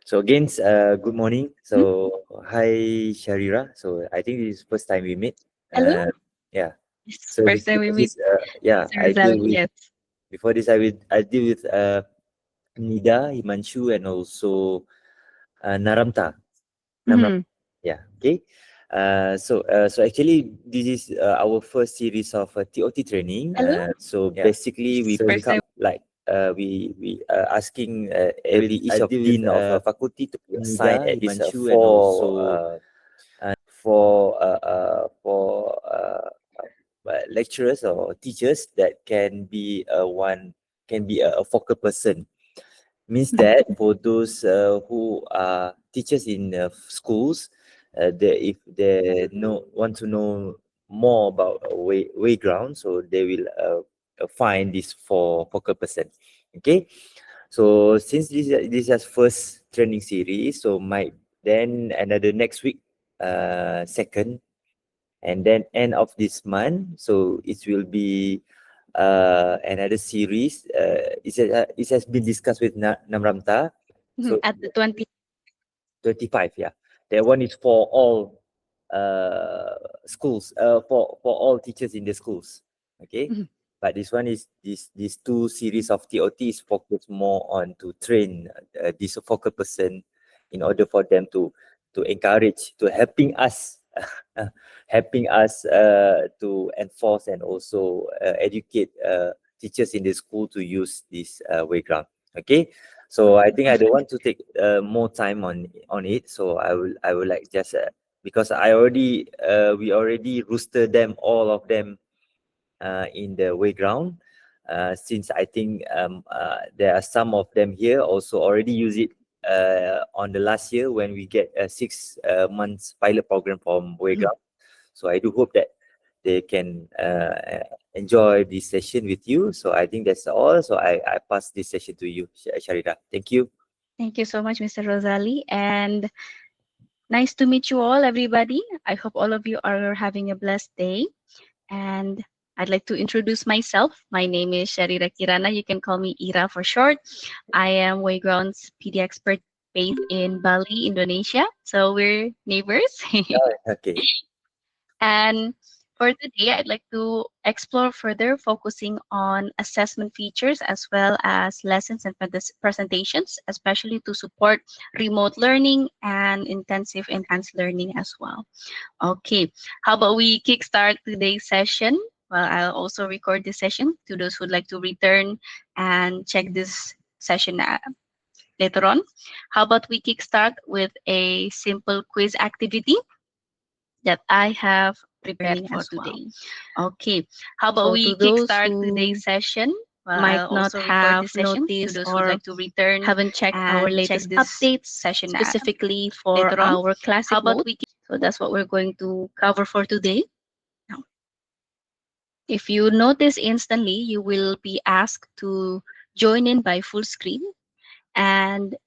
So again, good morning. So hi Sharira. So I think this is first time we meet. Hello. Yeah. It's So first time we before meet, this, yeah, Mr. Rizal. Yes. I deal with Nida, Himanshu, and also Naramta. Namram. Mhm. Yeah. Okay. So actually, this is our first series of TOT training. Hello. So basically, we It's first time. like we asking every each of dean of faculty to be assigned at least four lecturers or teachers that can be a focal person. Means that for those who are teachers in schools, if they want to know more about Wayground, so they will find this for focal person. Okay, so since this is first training series, so might then another next week, second, and then end of this month, so it will be another series. It has been discussed with Namramta. So At the 20. 25, yeah. That one is for all schools, for all teachers in the schools. Okay. Mhm. But this one is these two series of TOT is focused more on to train this focal person in order for them to encourage, to helping us to enforce and also educate teachers in the school to use this Wayground. Okay. So I think I don't want to take more time on it. So I will like just because we already roosted them, all of them, in the Wayground. Since I think there are some of them here also already use it on the last year when we get a 6 months pilot program from Mhm. Wayground. So I do hope that they can enjoy this session with you. So I think that's all. So I pass this session to you, Sharida. Thank you. Thank you so much, Mr. Rosali. And nice to meet you all, everybody. I hope all of you are having a blessed day. And I'd like to introduce myself. My name is Sharira Kirana. You can call me Ira for short. I am Wayground's PD expert based in Bali, Indonesia. So we're neighbors. Okay. And for today, I'd like to explore further, focusing on assessment features as well as lessons and presentations, especially to support remote learning and intensive enhanced learning as well. Okay, how about we kickstart today's session? Well, I'll also record this session to those who'd like to return and check this session later on. How about we kickstart with a simple quiz activity that I have prepared for today. Okay, how about So to we those kickstart who today's session? Well, might I'll not also record have this session to noticed those who'd or like to return haven't checked our and check latest this updates session specifically for later on. our How classic about mode. we? So that's what we're going to cover for today. Now, if you notice instantly, you will be asked to join in by full screen. And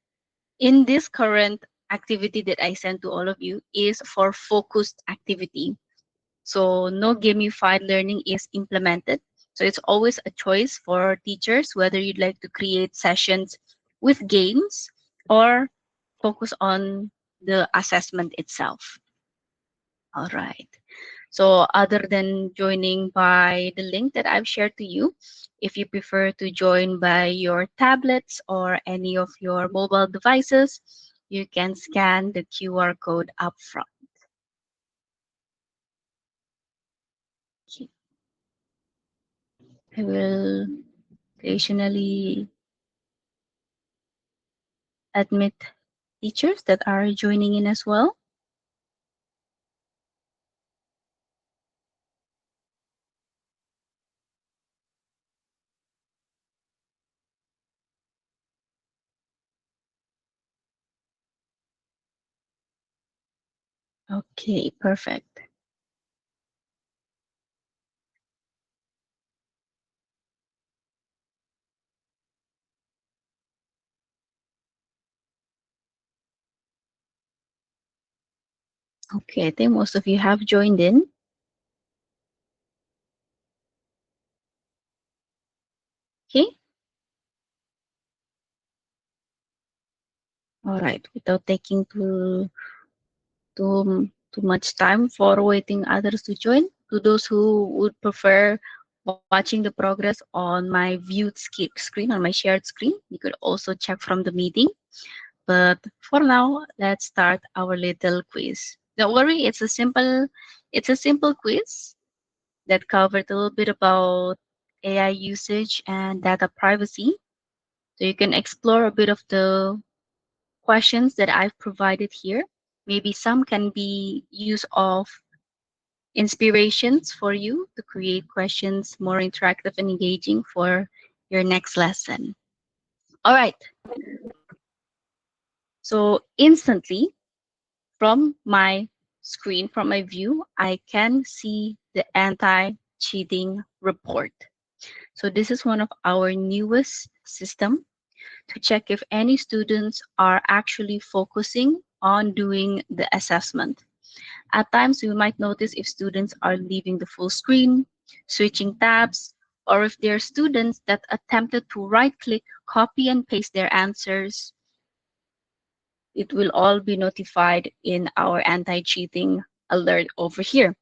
in this current activity that I sent to all of you is for focused activity. So no gamified learning is implemented. So it's always a choice for teachers whether you'd like to create sessions with games or focus on the assessment itself. All right. So other than joining by the link that I've shared to you, if you prefer to join by your tablets or any of your mobile devices, you can scan the QR code up front. Okay. I will occasionally admit teachers that are joining in as well. Okay, perfect. Okay, I think most of you have joined in. Okay. All right, without taking too much time for waiting others to join. To those who would prefer watching the progress on my viewed screen, on my shared screen, you could also check from the meeting. But for now, let's start our little quiz. Don't worry, it's a simple quiz that covered a little bit about AI usage and data privacy. So you can explore a bit of the questions that I've provided here. Maybe some can be use of inspirations for you to create questions more interactive and engaging for your next lesson. All right. So instantly from my screen, from my view, I can see the anti-cheating report. So this is one of our newest system to check if any students are actually focusing on doing the assessment. At times, we might notice if students are leaving the full screen, switching tabs, or if there are students that attempted to right-click, copy and paste their answers. It will all be notified in our anti-cheating alert over here.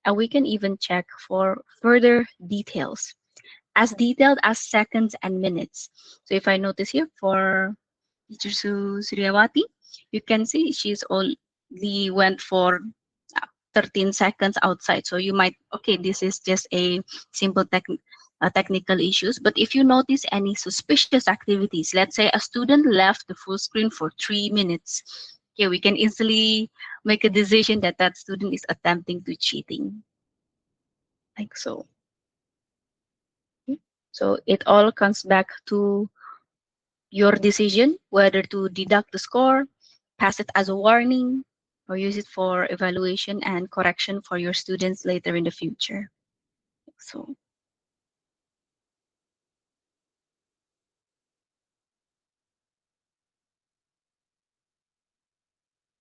And we can even check for further details, as detailed as seconds and minutes. So if I notice here for Teacher Suryawati, you can see she's only went for 13 seconds outside. So you might, okay, this is just a simple technical issues. But if you notice any suspicious activities, let's say a student left the full screen for 3 minutes, okay, we can easily make a decision that that student is attempting to cheating, like so. Okay. So it all comes back to your decision whether to deduct the score, pass it as a warning, or use it for evaluation and correction for your students later in the future. So,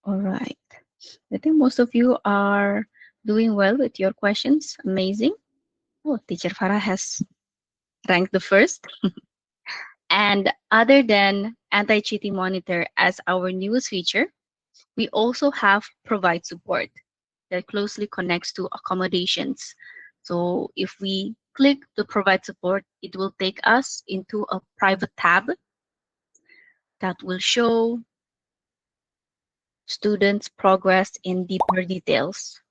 all right. I think most of you are doing well with your questions. Amazing. Oh, Teacher Farah has ranked the first. And other than anti-cheating monitor as our newest feature, we also have provide support that closely connects to accommodations. So if we click to provide support, it will take us into a private tab that will show students' progress in deeper details.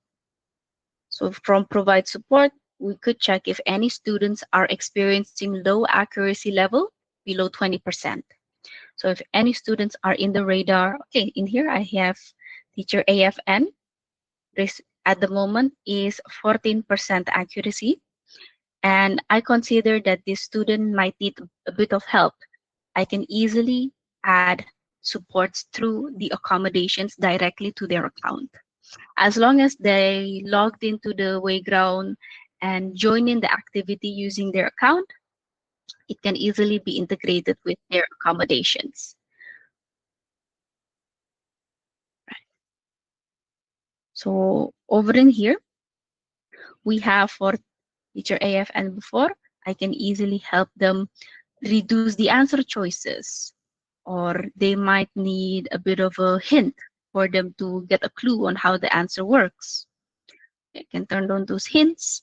So from provide support, we could check if any students are experiencing low accuracy level below 20%. So if any students are in the radar, okay, in here I have teacher AFN, this at the moment is 14% accuracy. And I consider that this student might need a bit of help. I can easily add supports through the accommodations directly to their account. As long as they logged into the Wayground and join in the activity using their account, it can easily be integrated with their accommodations. So over in here, we have for teacher AF and before, I can easily help them reduce the answer choices, or they might need a bit of a hint for them to get a clue on how the answer works. I can turn on those hints.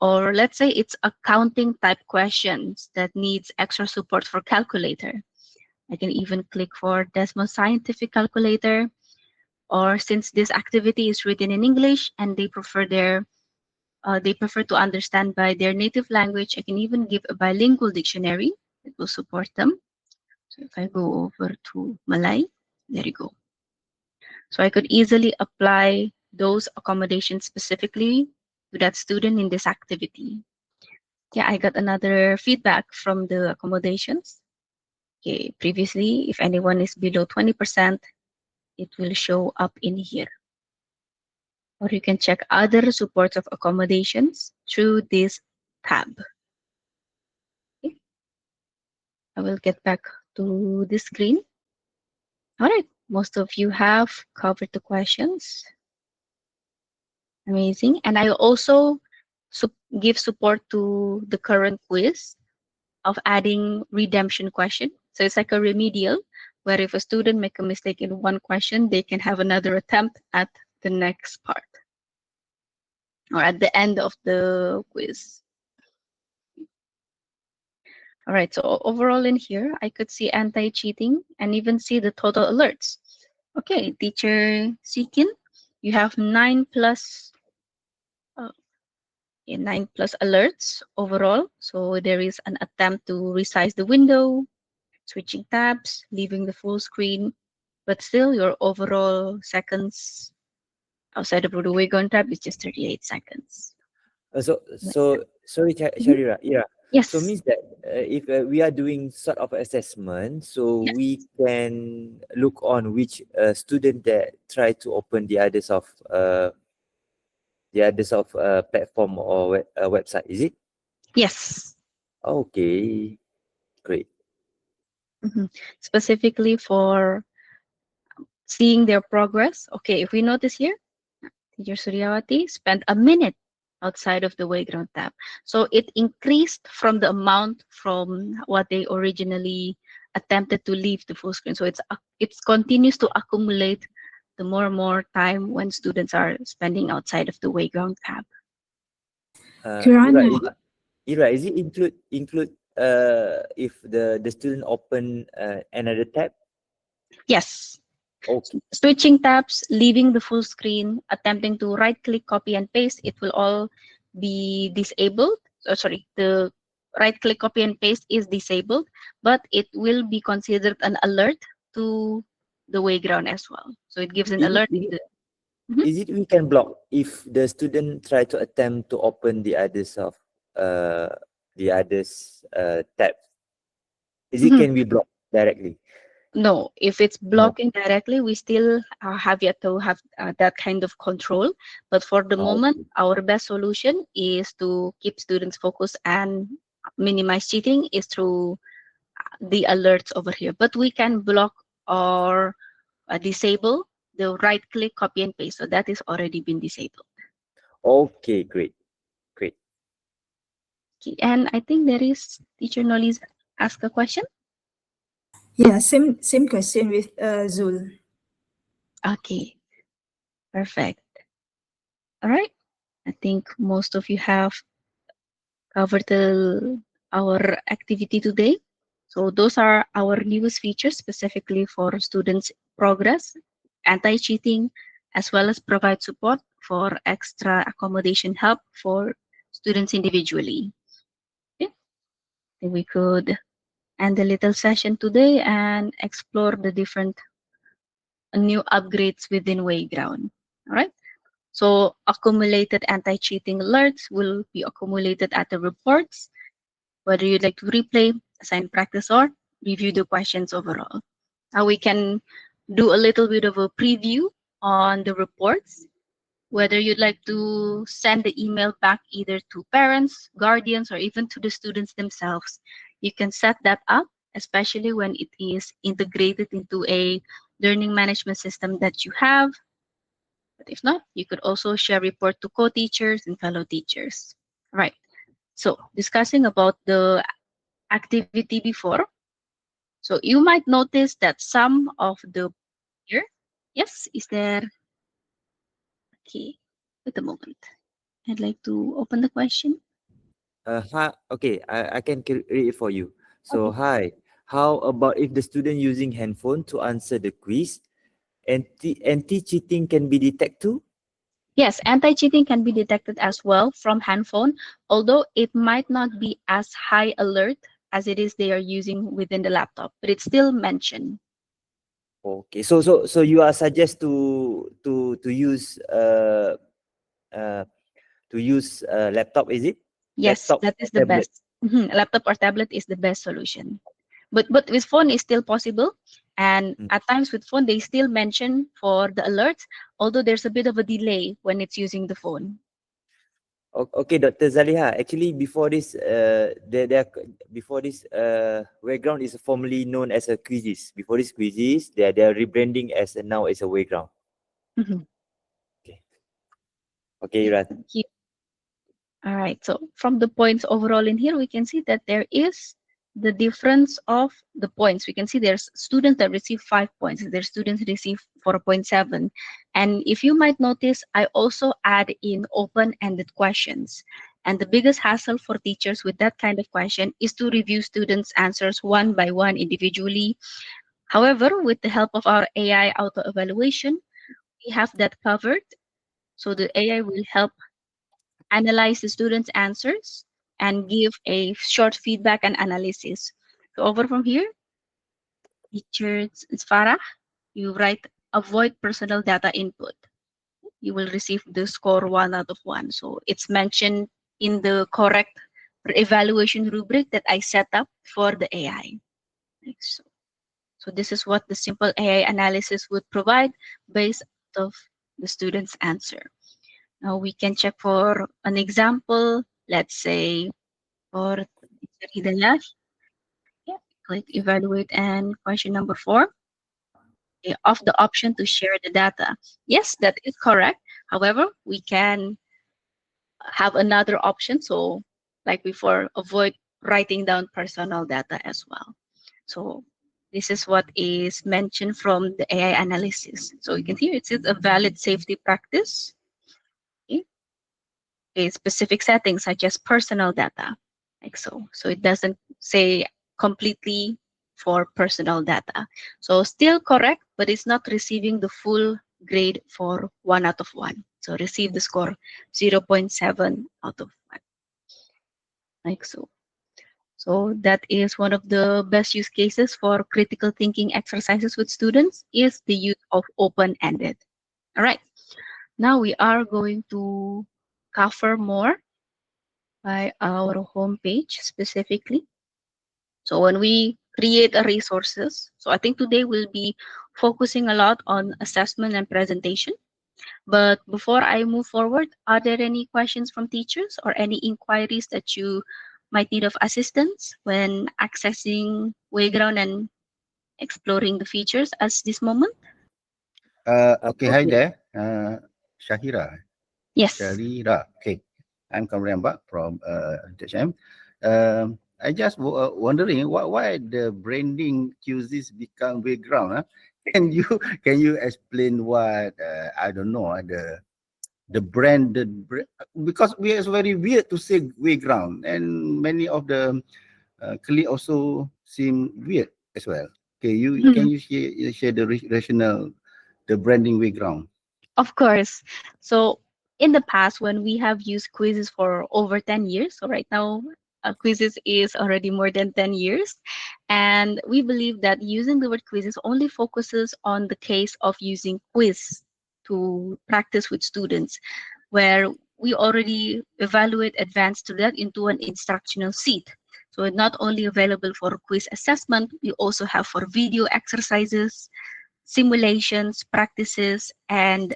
Or let's say it's accounting type questions that needs extra support for calculator. I can even click for Desmos Scientific Calculator. Or since this activity is written in English and they prefer to understand by their native language, I can even give a bilingual dictionary that will support them. So if I go over to Malay, there you go. So I could easily apply those accommodations specifically to that student in this activity. Yeah, I got another feedback from the accommodations. Okay, previously, if anyone is below 20%, it will show up in here. Or you can check other supports of accommodations through this tab. Okay. I will get back to the screen. All right, most of you have covered the questions. Amazing. And I also give support to the current quiz of adding redemption question. So it's like a remedial, where if a student make a mistake in one question, they can have another attempt at the next part or at the end of the quiz. All right, so overall in here, I could see anti-cheating and even see the total alerts. Okay, teacher Sikin, you have 9 plus alerts overall. So there is an attempt to resize the window, switching tabs, leaving the full screen, but still your overall seconds outside of the Wayground tab is just 38 seconds. Sorry, Mhm. Sharira. Yeah. So Yes, means that if we are doing sort of assessment, so yes, we can look on which student that try to open the others of platform or website. Is it? yes. Okay, great. Mhm. Specifically for seeing their progress. Okay, if we notice here, Teacher Suryawati spent a minute outside of the Wayground tab. So it increased from the amount from what they originally attempted to leave the full screen. So it continues to accumulate the more and more time when students are spending outside of the Wayground tab. Ira, Kirana, is it include if the student open another tab? Yes, Okay. switching tabs, leaving the full screen, attempting to right click, copy and paste, it will all be disabled. Oh, sorry, the right click, copy and paste is disabled, but it will be considered an alert to the Wayground as well. So it gives an Is it, alert. is it Mhm. is it we can block if the student try to attempt to open uh the others tab? Is it Mhm. can be blocked directly? No, if it's No. blocking directly, we still have yet to have that kind of control. But for the moment, Okay. our best solution is to keep students focused and minimize cheating is through the alerts over here. But we can block or disable the right click, copy and paste. So that is already been disabled. Okay, great, great. Okay. And I think there is teacher Noli's ask a question. yeah, same question with Zul. Okay, perfect. All right. I think most of you have covered our activity today. So those are our newest features specifically for students' progress, anti-cheating, as well as provide support for extra accommodation help for students individually. Okay, then we could end the little session today and explore the different new upgrades within Wayground. All right. So accumulated anti-cheating alerts will be accumulated at the reports, whether you'd like to replay, assign practice, or review the questions overall. Now we can do a little bit of a preview on the reports, whether you'd like to send the email back either to parents, guardians, or even to the students themselves. You can set that up, especially when it is integrated into a learning management system that you have. But if not, you could also share report to co-teachers and fellow teachers. Right. So discussing about the activity before. So you might notice that some of the here, yes, is there, okay, wait a moment. I'd like to open the question. Okay, I can read it for you. So, Okay. hi, how about if the student using handphone to answer the quiz, anti-cheating can be detected too? Yes, anti-cheating can be detected as well from handphone, although it might not be as high alert as it is they are using within the laptop, but it's still mentioned. Okay, so you are suggest to use uh laptop, is it? Yes, Laptop that or is the tablet? best. Mhm. Laptop or tablet is the best solution. But with phone is still possible. And Mm. at times with phone, they still mention for the alerts, although there's a bit of a delay when it's using the phone. Okay, Dr. Zaliha. Actually, before this Wayground is formerly known as a quizzes. Before this quizzes, they are rebranding as now as a Wayground. Mhm. Okay, okay, Okay, Iran. thank you. All right. So from the points overall in here, we can see that there is the difference of the points. We can see there's students that receive 5 points, there's students who receive 4.7. And if you might notice, I also add in open-ended questions. And the biggest hassle for teachers with that kind of question is to review students' answers one by one individually. However, with the help of our AI auto-evaluation, we have that covered. So the AI will help analyze the students' answers and give a short feedback and analysis. So over from here, teacher Farah, you write avoid personal data input. You will receive the score 1 out of 1. So it's mentioned in the correct evaluation rubric that I set up for the AI. So this is what the simple AI analysis would provide based of the student's answer. Now we can check for an example. Let's say for Teacher Hidayah. Yeah, click evaluate and question number 4. Okay, of the option to share the data. Yes, that is correct. However, we can have another option. So like before, avoid writing down personal data as well. So this is what is mentioned from the AI analysis. So you can see it says a valid safety practice. Okay. A specific settings such as personal data, like so. So it doesn't say completely for personal data. So still correct, but it's not receiving the full grade for 1 out of 1. So receive the score 0.7 out of 1, like so. So that is one of the best use cases for critical thinking exercises with students is the use of open-ended. All right, now we are going to cover more by our homepage specifically. So when we create a resources, so I think today we'll be focusing a lot on assessment and presentation. But before I move forward, are there any questions from teachers or any inquiries that you might need of assistance when accessing Wayground and exploring the features at this moment? Okay, hi Okay. there. Shahira. Yes. Sharira. Okay. I'm Kamramba from UTHM. I just wondering why the branding chooses become background. Huh? Can you explain what I don't know the brand because it's very weird to say Wayground and many of the colleagues also seem weird as well. Okay, can you share the rationale, the branding Wayground? Of course. So in the past, when we have used quizzes for over 10 years, so right now, quizzes is already more than 10 years. And we believe that using the word quizzes only focuses on the case of using quiz to practice with students, where we already evaluate advanced student into an instructional seat. So it's not only available for quiz assessment, we also have for video exercises, simulations, practices, and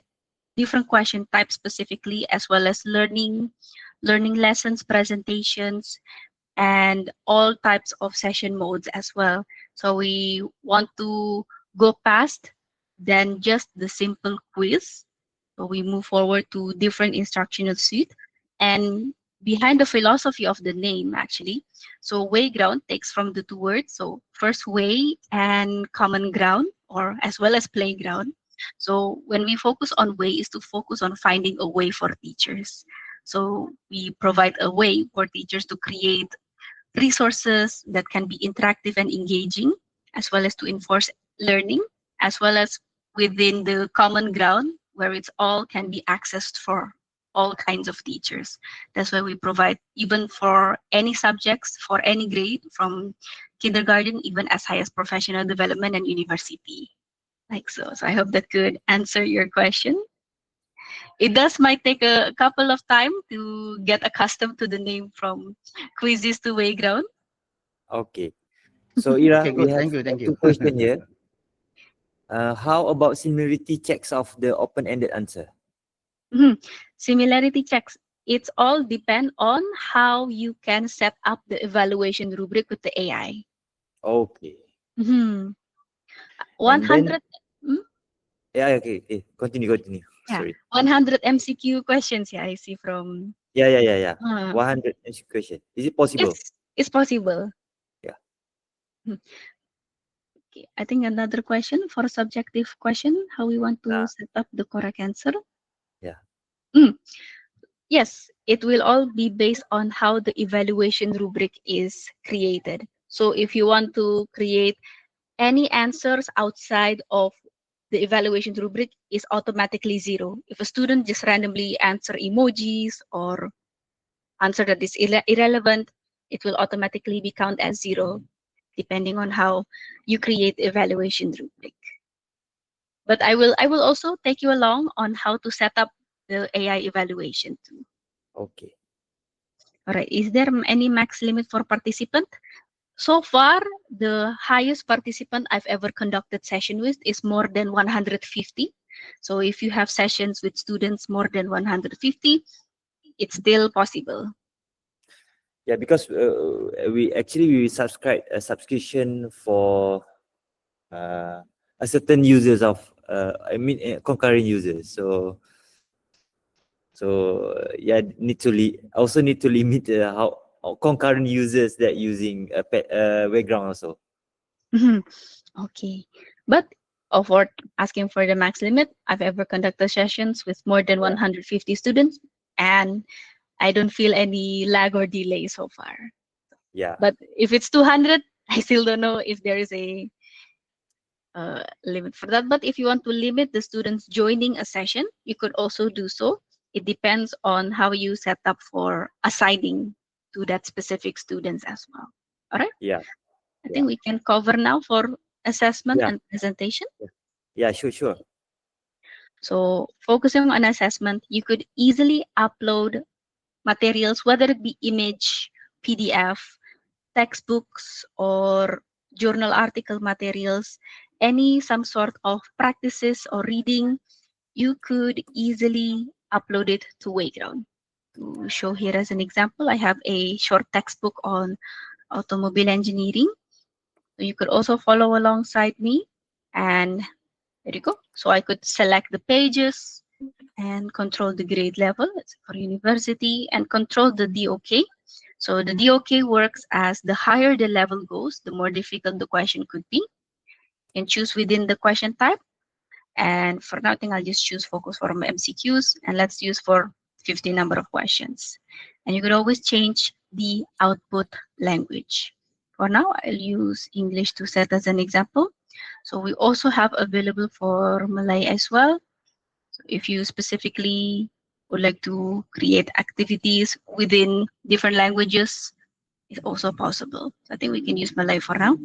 different question types specifically, as well as learning lessons, presentations, and all types of session modes as well. So we want to go past than just the simple quiz. So we move forward to different instructional suite. And behind the philosophy of the name, actually, so Wayground takes from the 2 words. So first way and common ground, or as well as playground. So when we focus on way is to focus on finding a way for teachers. So we provide a way for teachers to create resources that can be interactive and engaging, as well as to enforce learning, as well as within the common ground where it's all can be accessed for all kinds of teachers. That's why we provide even for any subjects, for any grade, from kindergarten, even as high as professional development and university. Like so. So I hope that could answer your question. It does might take a couple of time to get accustomed to the name from quizzes to Wayground. Okay. So Ira, Okay, we good. have Thank you. two questions here. How about similarity checks of the open-ended answer? Similarity checks. It's all depend on how you can set up the evaluation rubric with the AI. Okay. Mm-hmm. And then 100, mm, yeah, okay. Continue. yeah, Sorry. 100 MCQ questions. Yeah, I see from. Yeah. Uh, 100 question. Is it possible? it's possible. Yeah. Okay, I think another question for subjective question, how we want to Ah. set up the correct answer. Yeah. Yes, it will all be based on how the evaluation rubric is created. So if you want to create any answers outside of the evaluation rubric is automatically 0. If a student just randomly answer emojis or answer that is irrelevant, it will automatically be counted as 0, depending on how you create evaluation rubric. But I will also take you along on how to set up the AI evaluation too. Okay. All right, is there any max limit for participant? So far, the highest participant I've ever conducted session with is more than 150. So if you have sessions with students more than 150, it's still possible. Yeah, because we subscribe a subscription for a certain users of concurrent users. Yeah, also need to limit how concurrent users that using Wayground also. Okay, but for asking for the max limit, I've ever conducted sessions with more than Yeah. 150 students, and I don't feel any lag or delay so far. Yeah. But if it's 200, I still don't know if there is a limit for that. But if you want to limit the students joining a session, you could also do so. It depends on how you set up for assigning to that specific students as well. All right. Yeah. I think we can cover now for assessment Yeah. and presentation. Yeah, sure. So focusing on assessment, you could easily upload materials, whether it be image, PDF, textbooks, or journal article materials, some sort of practices or reading, you could easily upload it to Wayground. To show here as an example, I have a short textbook on automobile engineering. So you could also follow alongside me, and there you go. So I could select the pages and control the grade level. It's for university, and control the DOK. So the DOK works as the higher the level goes, the more difficult the question could be. And choose within the question type. And for now, I think I'll just choose focus for my MCQs, and let's use for 50 number of questions. And you could always change the output language. For now, I'll use English to set as an example. So we also have available for Malay as well. So if you specifically would like to create activities within different languages, it's also possible. So I think we can use Malay for now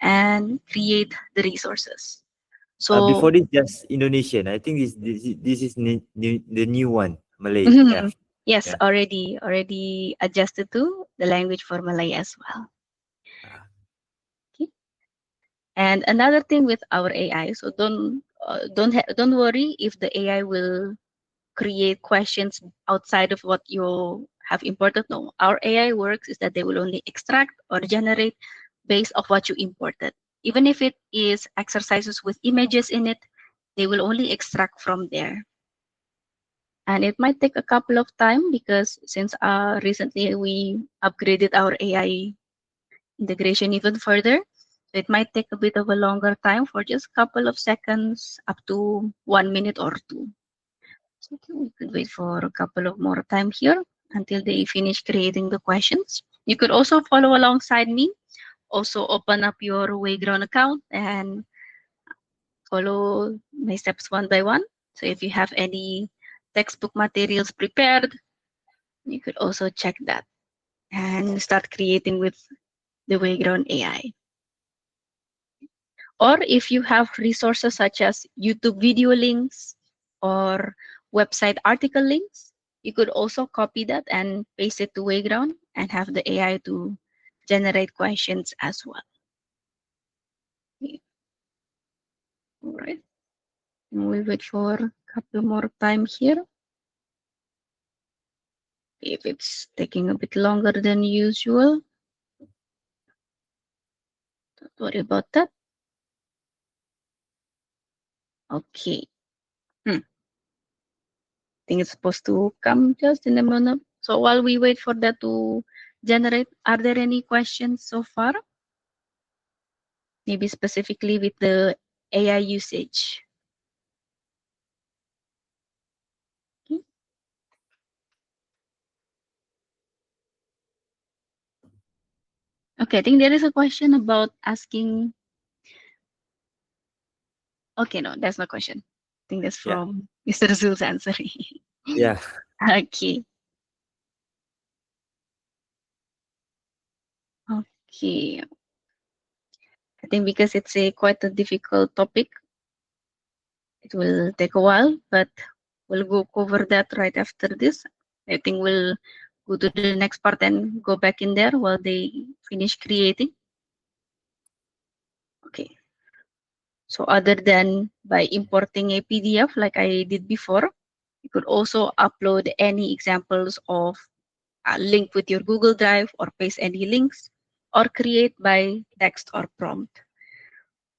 and create the resources. So Before this, just Indonesian. I think this is the new one, Malay. Yeah. yes, Yeah. already adjusted to the language for Malay as well. Ah. Okay. And another thing with our AI, so don't worry if the AI will create questions outside of what you have imported. No, our AI works is that they will only extract or generate based off what you imported. Even if it is exercises with images in it, they will only extract from there. And it might take a couple of time because since recently we upgraded our AI integration even further, so it might take a bit of a longer time for just a couple of seconds up to 1 minute or two. So we could wait for a couple of more time here until they finish creating the questions. You could also follow alongside me. Also open up your Wayground account and follow my steps one by one. So if you have any textbook materials prepared, you could also check that and start creating with the Wayground AI. Or if you have resources such as YouTube video links or website article links, you could also copy that and paste it to Wayground and have the AI to generate questions as well. Okay. All right. And we wait for a couple more time here. If it's taking a bit longer than usual, don't worry about that. Okay. I think it's supposed to come just in a minute. So while we wait for that to generate, are there any questions so far? maybe specifically with the AI usage. Okay, I think there is a question about asking. Okay, no, that's not a question. I think that's Yeah. from Mr. Zul's answer. Yeah. Okay. Okay. I think because it's a quite a difficult topic, it will take a while, but we'll go cover that right after this. I think we'll go to the next part and go back in there while they finish creating. Okay. So other than by importing a PDF like I did before, you could also upload any examples of a link with your Google Drive or paste any links or create by text or prompt.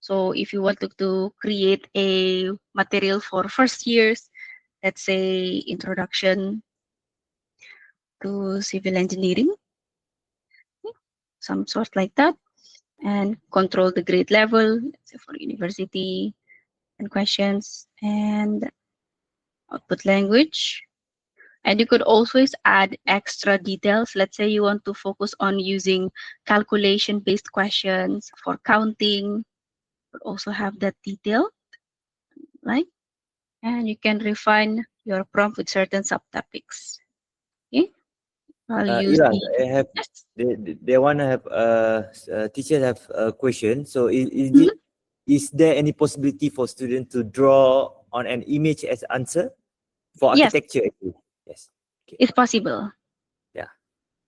So if you want to create a material for first years, let's say introduction to civil engineering, some sort like that, and control the grade level, let's say for university and questions and output language. And you could always add extra details. Let's say you want to focus on using calculation-based questions for counting, but also have that detail, right? And you can refine your prompt with certain subtopics. Okay, I'll use Iran, the I have yes. they want to have teachers have a question. So Mhm. is there any possibility for students to draw on an image as answer for Yes, architecture? Actually? Yes. Okay. it's possible. Yeah.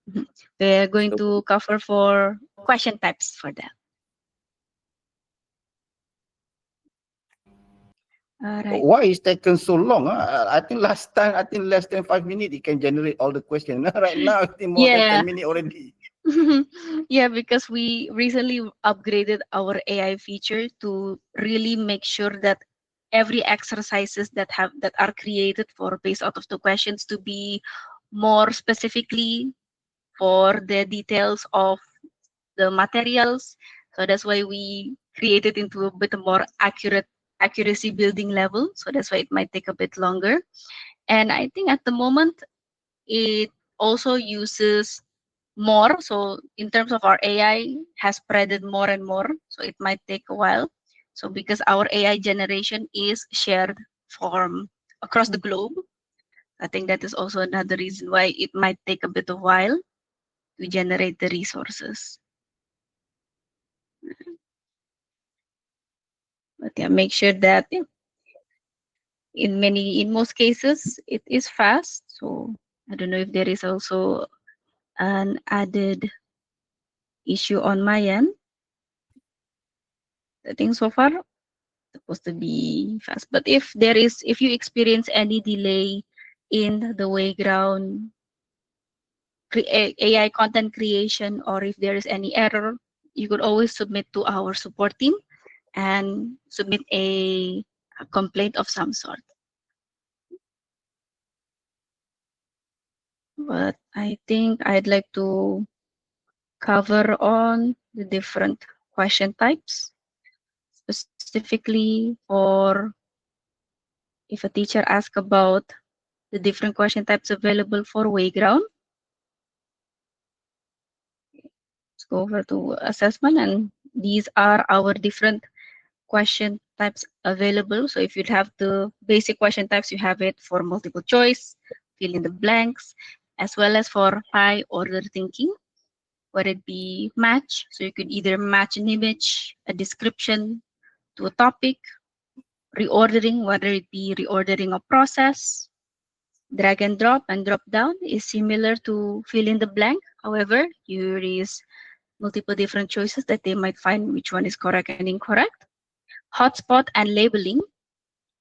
Mhm. We're going So, to cover for question types for that. All right. Why is taken so long? I think last time, I think less than 5 minutes, it can generate all the questions. Right now, I think more than Yeah. 10 minutes already. Yeah, because we recently upgraded our AI feature to really make sure that every exercises that are created for based out of the questions to be more specifically for the details of the materials. So that's why we created into a bit more accuracy building level. So that's why it might take a bit longer. And I think at the moment it also uses more. So in terms of our AI has spreaded more and more. So it might take a while. So because our AI generation is shared from across the globe, I think that is also another reason why it might take a bit of while to generate the resources. But yeah, make sure that in most cases it is fast. So I don't know if there is also an added issue on my end. I think so far supposed to be fast. But if you experience any delay in the Wayground AI content creation, or if there is any error, you could always submit to our support team and submit a complaint of some sort. But I think I'd like to cover on the different question types, specifically for if a teacher asks about the different question types available for Wayground. Let's go over to assessment, and these are our different question types available. So if you have the basic question types, you have it for multiple choice, fill in the blanks, as well as for high order thinking, whether it be match. So you could either match an image, a description to a topic, reordering, whether it be reordering a process, drag and drop down is similar to fill in the blank. However, here is multiple different choices that they might find which one is correct and incorrect. Hotspot and labeling.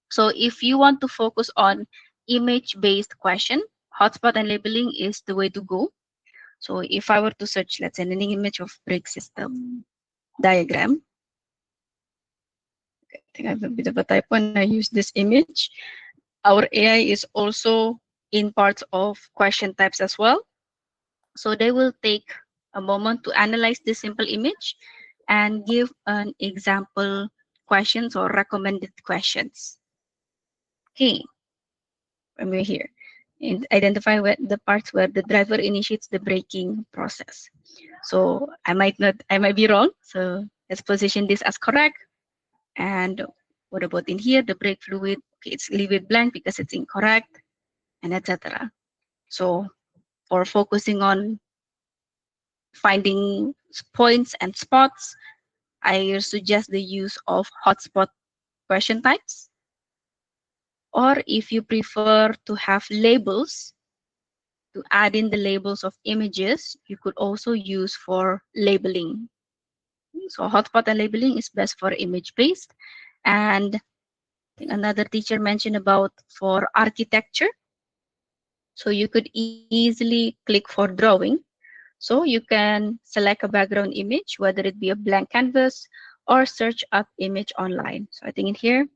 So if you want to focus on image-based question, hotspot and labeling is the way to go. So if I were to search, let's say, an image of brake system diagram, I think I have a bit of a typo and I use this image. Our AI is also in parts of question types as well. So they will take a moment to analyze this simple image and give an example questions or recommended questions. Okay, when we're here, and identify the parts where the driver initiates the braking process. So I might be wrong. So let's position this as correct. And what about in here, the brake fluid? Okay, it's leave it blank because it's incorrect, and etc. So for focusing on finding points and spots, I suggest the use of hotspot question types. Or if you prefer to have labels, to add in the labels of images, you could also use for labeling. So hotspot and labeling is best for image-based. And another teacher mentioned about for architecture. So you could easily click for drawing. So you can select a background image, whether it be a blank canvas or search up image online. So I think in here,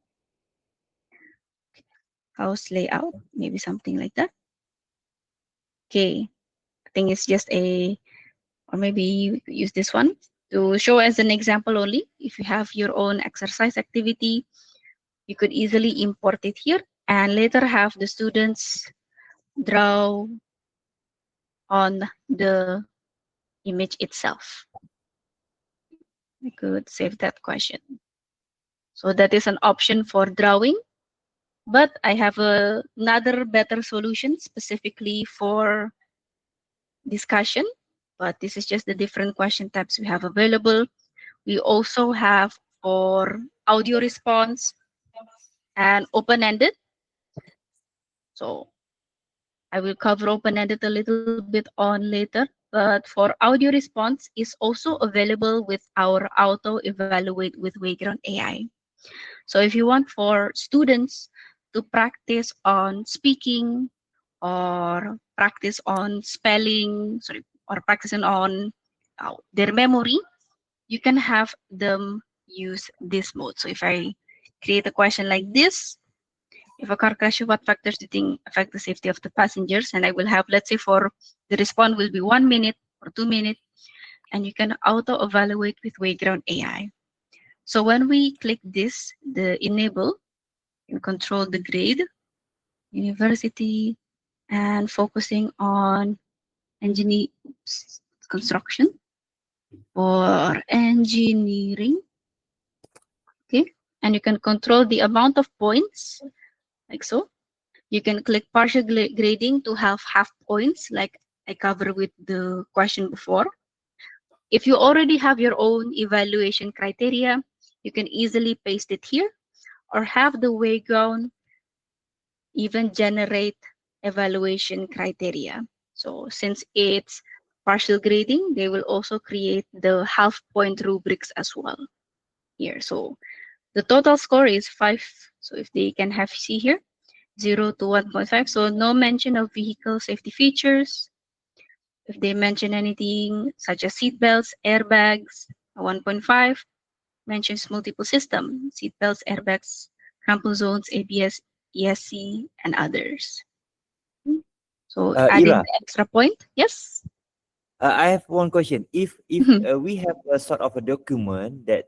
house layout, maybe something like that. Okay, I think it's just or maybe we could use this one to show as an example only. If you have your own exercise activity, you could easily import it here and later have the students draw on the image itself. I could save that question. So that is an option for drawing, but I have another better solution specifically for discussion, but this is just the different question types we have available. We also have for audio response and open-ended. So I will cover open-ended a little bit on later, but for audio response is also available with our auto evaluate with Wayground AI. So if you want for students to practice on speaking or practice on spelling, sorry, or practicing on their memory, you can have them use this mode. So if I create a question like this, if a car crashes, what factors do you think affect the safety of the passengers? And I will have, let's say for the response will be 1 minute or 2 minutes, and you can auto evaluate with Wayground AI. So when we click this, the enable, you control the grade, university, and focusing on engineering construction or engineering. Okay, and you can control the amount of points like so. You can click partial grading to have half points like I covered with the question before. If you already have your own evaluation criteria, you can easily paste it here or have the Wayground even generate evaluation criteria. So since it's partial grading, they will also create the half point rubrics as well here. So the total score is 5. So if they can have see here, 0 to 1.5. So no mention of vehicle safety features. If they mention anything such as seat belts, airbags, 1.5 mentions multiple system, seat belts, airbags, crumple zones, ABS, ESC, and others. So adding Ira, the extra point, yes. I have one question. If Mhm. we have a sort of a document that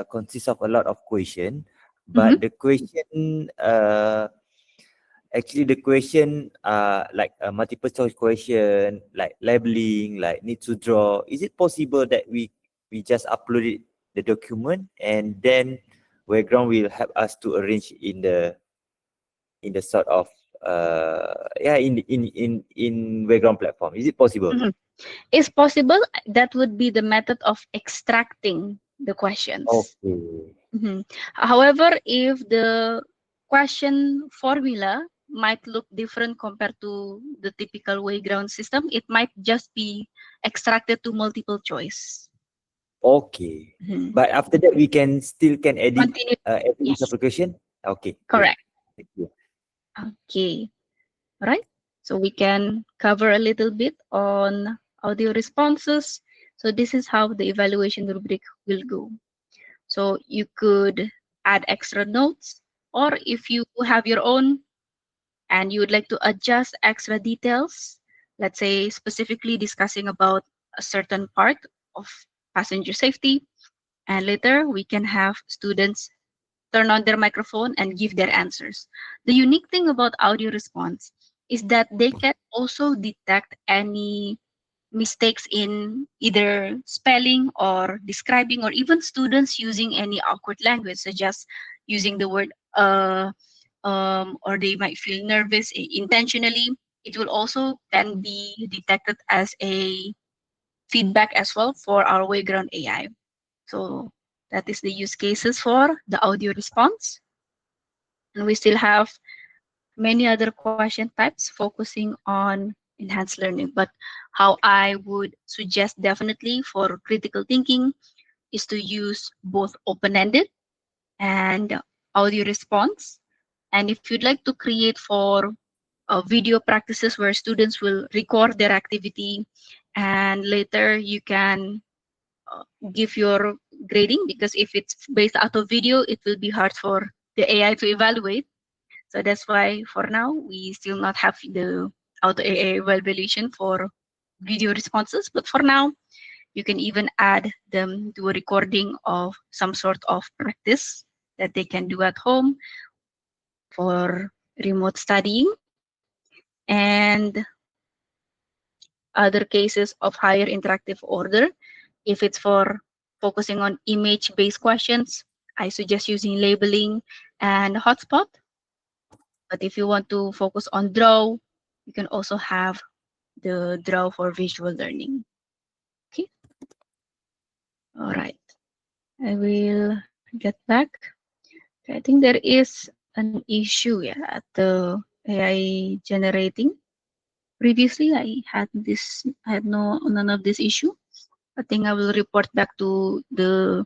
consists of a lot of question, but the question actually the question like a multiple choice question, like labeling, like need to draw. Is it possible that we just upload it the document and then Wayground will help us to arrange in the sort of in Wayground platform? Is it possible? Mhm. Is possible. That would be the method of extracting the questions. Okay. However, if the question formula might look different compared to the typical Wayground system, it might just be extracted to multiple choice. Okay. But after that, we can edit Continue. every Yes, application. Okay. correct. Thank you. Okay, all right. So we can cover a little bit on audio responses. So this is how the evaluation rubric will go. So you could add extra notes, or if you have your own and you would like to adjust extra details, let's say specifically discussing about a certain part of passenger safety. And later we can have students turn on their microphone and give their answers. The unique thing about audio response is that they can also detect any mistakes in either spelling or describing, or even students using any awkward language, such as using the word or they might feel nervous intentionally. It will also can be detected as a feedback as well for our Wayground AI. So that is the use cases for the audio response. And we still have many other question types focusing on enhanced learning. But how I would suggest definitely for critical thinking is to use both open-ended and audio response. And if you'd like to create for video practices where students will record their activity and later you can give your grading, because if it's based out of video, it will be hard for the AI to evaluate. So that's why for now, we still not have the auto AA evaluation for video responses. But for now, you can even add them to a recording of some sort of practice that they can do at home for remote studying. And other cases of higher interactive order, if it's for focusing on image-based questions, I suggest using labeling and hotspot. But if you want to focus on draw, you can also have the draw for visual learning. Okay. All right. I will get back. Okay, I think there is an issue at the AI generating. Previously, I had none of this issue. I think I will report back to the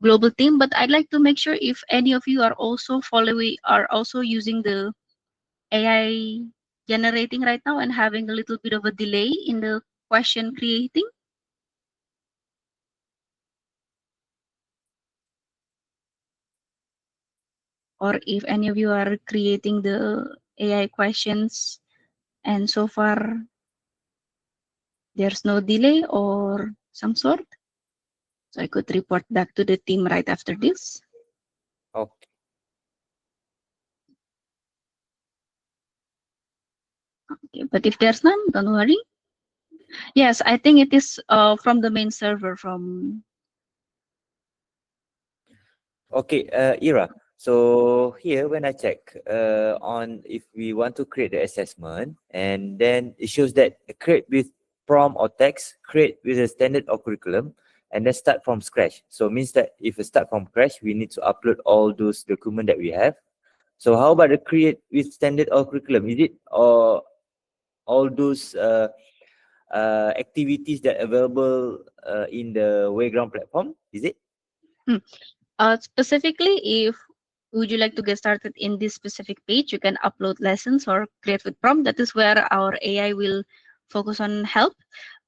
global team, but I'd like to make sure if any of you are also using the AI generating right now and having a little bit of a delay in the question creating. Or if any of you are creating the AI questions and so far there's no delay or some sort. So I could report back to the team right after this. Okay. Okay, but if there's none, don't worry. Yes, I think it is from the main server from. Okay, Ira. So here when I check on if we want to create the assessment, and then it shows that create with prompt or text, create with a standard or curriculum, and then start from scratch. So means that if we start from scratch, we need to upload all those documents that we have. So how about the create with standard or curriculum? Is it or all those activities that available in the Wayground platform? Is it? Specifically, if would you like to get started in this specific page, you can upload lessons or create with prompt. That is where our AI will focus on help.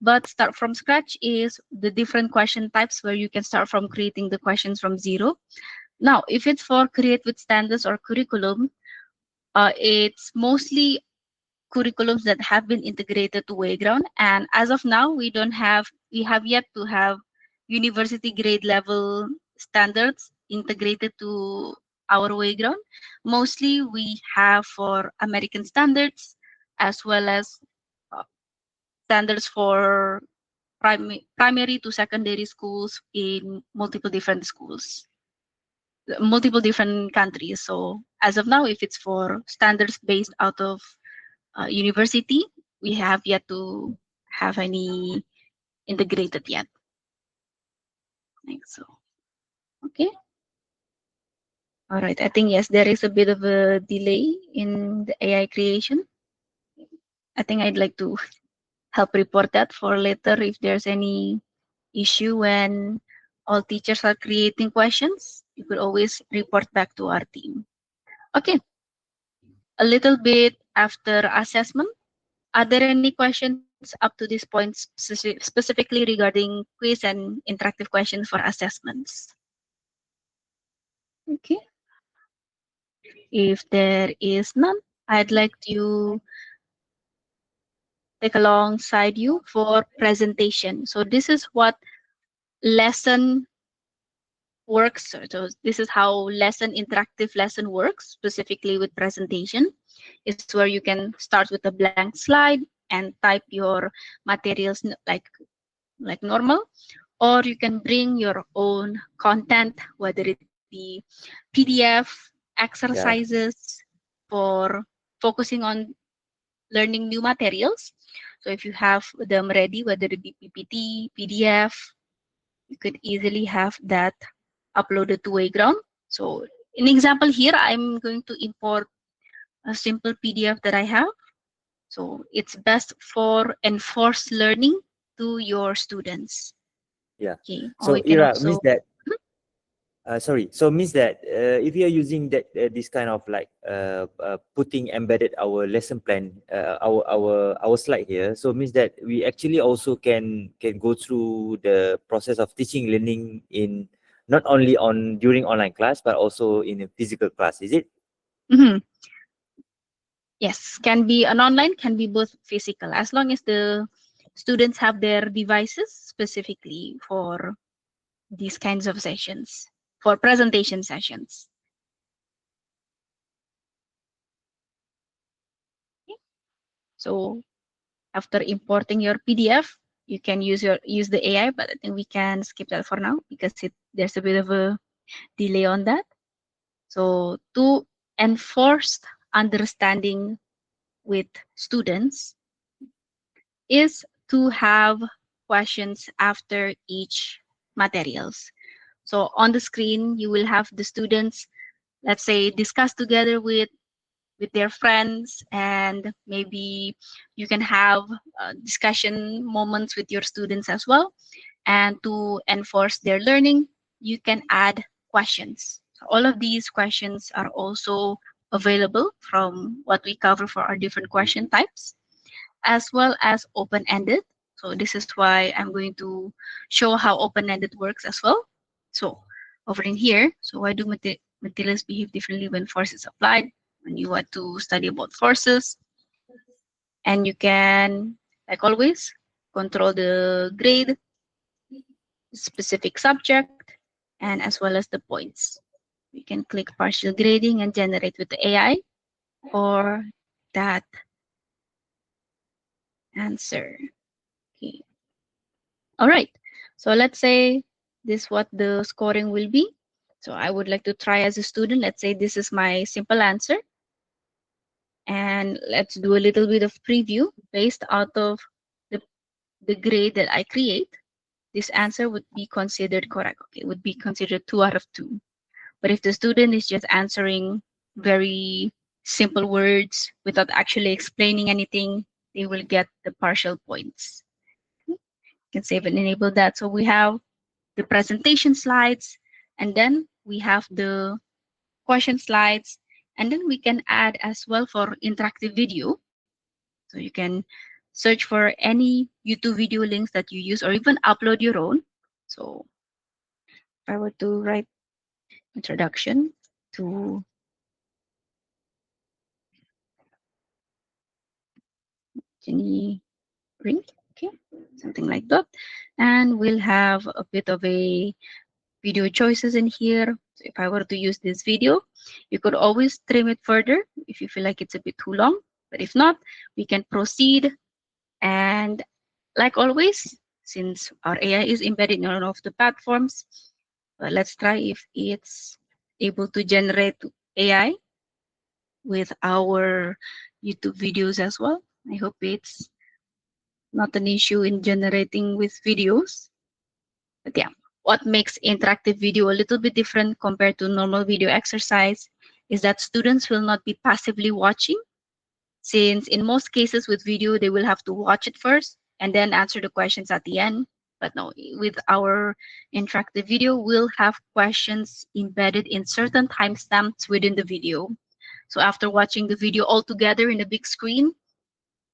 But start from scratch is the different question types where you can start from creating the questions from zero. Now, if it's for create with standards or curriculum, it's mostly curriculums that have been integrated to Wayground. And as of now, we have yet to have university grade level standards integrated to our Wayground. Mostly we have for American standards as well as uh, standards for primary to secondary schools in multiple different countries. So as of now, if it's for standards based out of university, we have yet to have any integrated yet. Like so. Okay. All right. I think yes, there is a bit of a delay in the AI creation. I think I'd like to help report that for later if there's any issue when all teachers are creating questions. You could always report back to our team. Okay. A little bit after assessment. Are there any questions up to this point specifically regarding quiz and interactive questions for assessments? Okay. If there is none, I'd like to take alongside you for presentation. So this is what lesson works. So this is how interactive lesson works, specifically with presentation. It's where you can start with a blank slide and type your materials like normal, or you can bring your own content, whether it be PDF, exercises for focusing on learning new materials. So if you have them ready, whether it be PPT, PDF, you could easily have that uploaded to Wayground. So in example here, I'm going to import a simple PDF that I have. So it's best for enforced learning to your students. Yeah. Okay. Or So we can Ira, also means that so means that if you are using that this kind of like putting embedded our lesson plan, our slide here, so means that we actually also can go through the process of teaching learning in not only on during online class but also in a physical class, is it? Mhm. Yes, can be an online, can be both physical, as long as the students have their devices specifically for these kinds of sessions, for presentation sessions. Okay. So after importing your PDF, you can use the AI, but I think we can skip that for now because there's a bit of a delay on that. So to enforce understanding with students is to have questions after each materials. So on the screen, you will have the students, let's say, discuss together with their friends, and maybe you can have discussion moments with your students as well. And to enforce their learning, you can add questions. So all of these questions are also available from what we cover for our different question types, as well as open-ended. So this is why I'm going to show how open-ended works as well. So over in here, so why do materials behave differently when force is applied? When you want to study about forces, and you can, like always, control the grade, specific subject, and as well as the points. We can click partial grading and generate with the AI or that answer. Okay. All right. So let's say this what the scoring will be. So I would like to try as a student. Let's say this is my simple answer. And let's do a little bit of preview based out of the grade that I create. This answer would be considered correct. Okay, it would be considered 2 out of 2. But if the student is just answering very simple words without actually explaining anything, they will get the partial points. You can save and enable that. So we have the presentation slides, and then we have the question slides, and then we can add as well for interactive video. So you can search for any YouTube video links that you use or even upload your own. So if I were to write introduction to engineering, okay, something like that. And we'll have a bit of a video choices in here. So if I were to use this video, you could always trim it further if you feel like it's a bit too long. But if not, we can proceed. And like always, since our AI is embedded in all of the platforms, let's try if it's able to generate AI with our YouTube videos as well. I hope it's not an issue in generating with videos. But yeah, what makes interactive video a little bit different compared to normal video exercise is that students will not be passively watching, since in most cases with video, they will have to watch it first and then answer the questions at the end. But no, with our interactive video, we'll have questions embedded in certain timestamps within the video. So after watching the video all together in a big screen,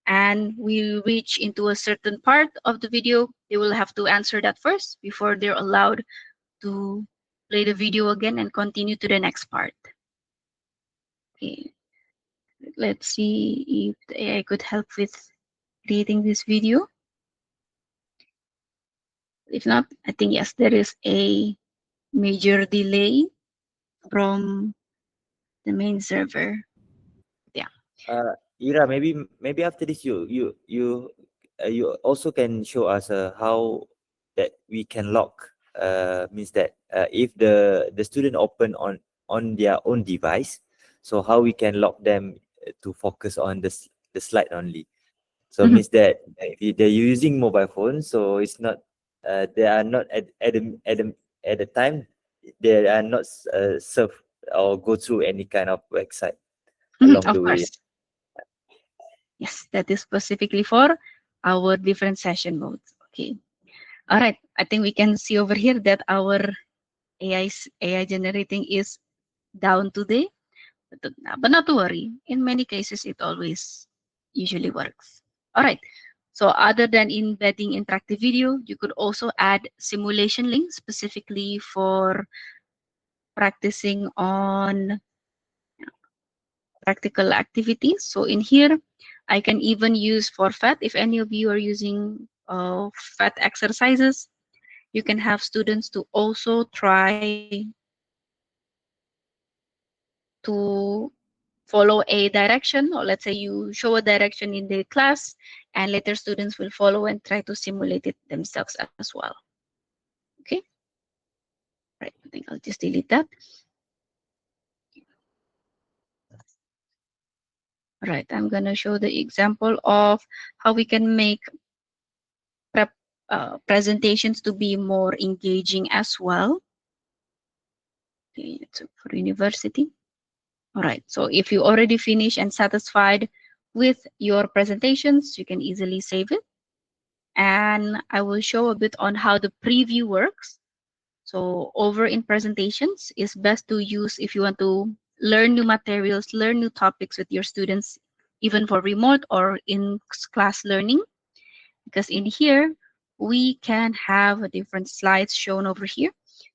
and we reach into a certain part of the video, they will have to answer that first before they're allowed to play the video again and continue to the next part. Okay, let's see if the AI could help with creating this video. If not, I think yes, there is a major delay from the main server. Ira, maybe after this you also can show us how that we can lock. Means that if the student open on their own device, so how we can lock them to focus on the slide only. So Mhm. means that if they're using mobile phone, so it's not they are not at the time they are not surf or go through any kind of website along Of the way. course. Yes, that is specifically for our different session modes. Okay. All right. I think we can see over here that our AI generating is down today, but not to worry. In many cases, it always usually works. All right. So other than embedding interactive video, you could also add simulation links specifically for practicing on practical activities. So in here, I can even use for FAT. If any of you are using FAT exercises, you can have students to also try to follow a direction, or let's say you show a direction in the class and later students will follow and try to simulate it themselves as well. Okay. Right. I think I'll just delete that. Right. I'm going to show the example of how we can make prep presentations to be more engaging as well. Okay, so for university. All right, so if you already finished and satisfied with your presentations, you can easily save it. And I will show a bit on how the preview works. So over in presentations is best to use if you want to learn new materials, learn new topics with your students, even for remote or in class learning. Because in here, we can have different slides shown over here.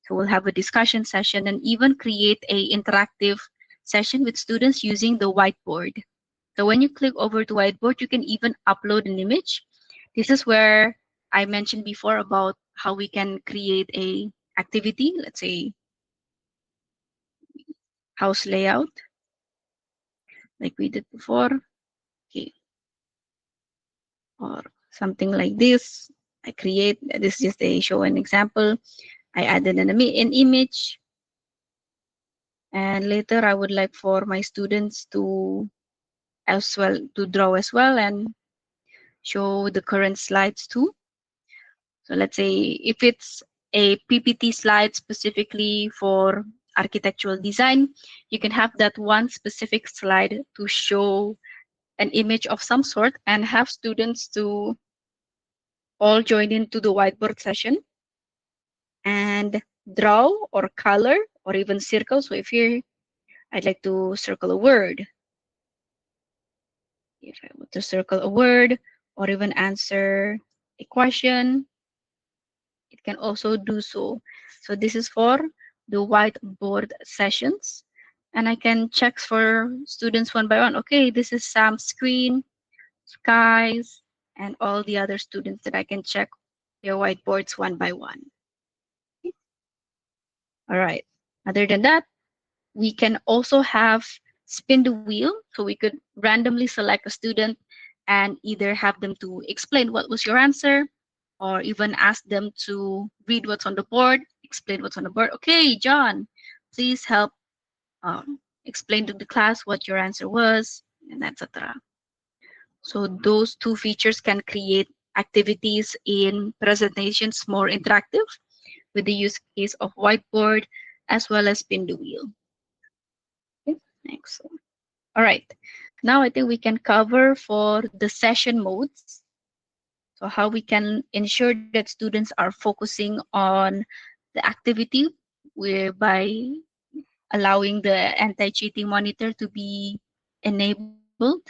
So we'll have a discussion session and even create a interactive session with students using the whiteboard. So when you click over to whiteboard, you can even upload an image. This is where I mentioned before about how we can create a activity, let's say house layout, like we did before. Okay. Or something like this. I create, this is just a show an example. I added an image, and later I would like for my students to as well to draw as well and show the current slides too. So let's say if it's a PPT slide specifically for architectural design, you can have that one specific slide to show an image of some sort and have students to all join into the whiteboard session and draw or color or even circle. So if here I'd like to circle a word, if I want to circle a word or even answer a question, it can also do so. So this is for the whiteboard sessions. And I can check for students one by one. Okay, this is Sam's screen, skies, and all the other students that I can check their whiteboards one by one. All right. Other than that, we can also have spin the wheel. So we could randomly select a student and either have them to explain what was your answer or even ask them to read what's on the board, explain what's on the board. Okay, John, please help explain to the class what your answer was, and etc. So those two features can create activities in presentations more interactive with the use case of whiteboard as well as spin the wheel. Okay, excellent. All right, now I think we can cover for the session modes. So how we can ensure that students are focusing on the activity by allowing the anti-cheating monitor to be enabled.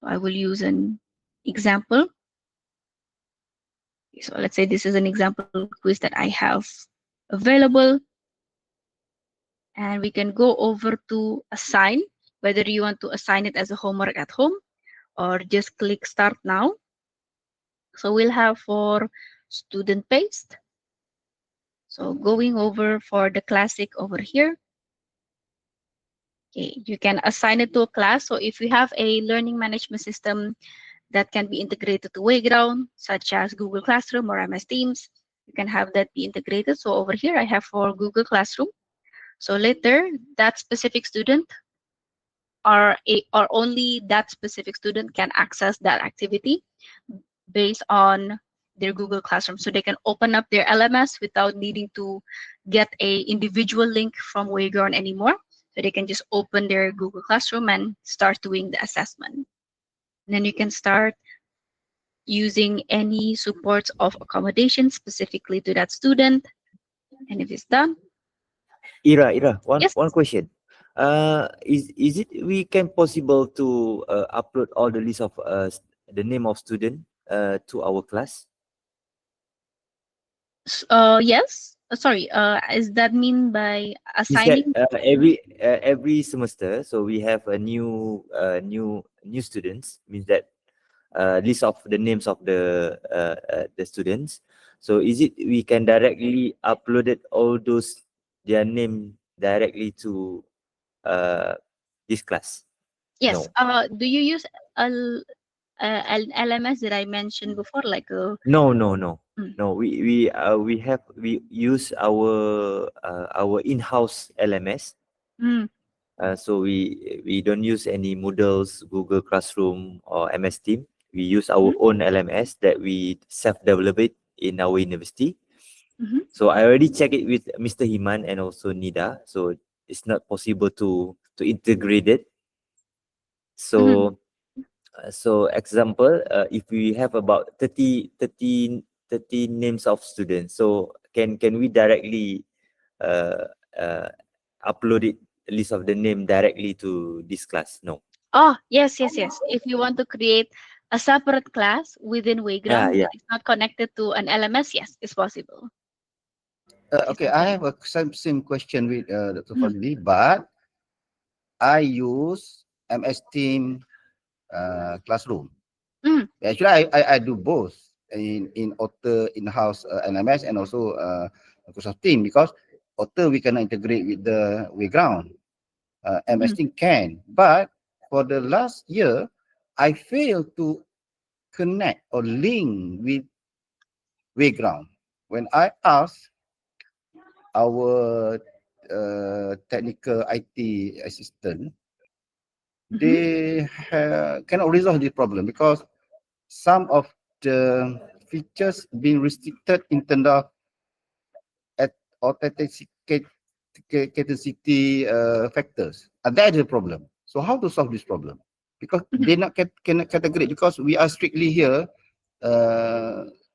I will use an example. So let's say this is an example quiz that I have available. And we can go over to assign, whether you want to assign it as a homework at home or just click start now. So we'll have for student paste. So going over for the classic over here. Okay, you can assign it to a class. So if you have a learning management system that can be integrated to Wayground, such as Google Classroom or MS Teams, you can have that be integrated. So over here, I have for Google Classroom. So later, that specific student or only that specific student can access that activity based on their Google Classroom. So they can open up their LMS without needing to get a individual link from Wayground anymore. So they can just open their Google Classroom and start doing the assessment. And then you can start using any supports of accommodation specifically to that student. And if it's done, Ira, yes, one question. Is it we can possible to upload all the list of the name of student to our class? yes. Sorry, is that mean by Is that assigning? every semester? So we have a new students. Means that list of the names of the students. So is it we can directly upload it all those their name directly to this class? Yes. No. Do you use an LMS that I mentioned before, like a? No. Mm. No, we use our in-house LMS. Mm. So we don't use any Moodles, Google Classroom or MS Team. We use our own LMS that we self-develop it in our university. Mm-hmm. So I already checked it with Mr. Himan and also Nida. So it's not possible to integrate it. So so example, if we have about 30 names of students, so can we directly uh, uh, upload it list of the name directly to this class? No. Oh, yes. If you want to create a separate class within Wayground Yeah. that is not connected to an LMS, yes, it's possible. It's Okay, I okay. have a same question with Dr. Mm. Fadli, but I use MS Team Classroom. Mm. Actually, I do both in Otter in-house LMS and also Microsoft Team, because Otter we cannot integrate with the Wayground. MS Team can, but for the last year, I failed to connect or link with Wayground. When I asked our technical IT assistant, they cannot resolve this problem because some of the features being restricted in terms of authenticity factors. And that is a problem. So how to solve this problem? Because they not cannot categorize, because we are strictly here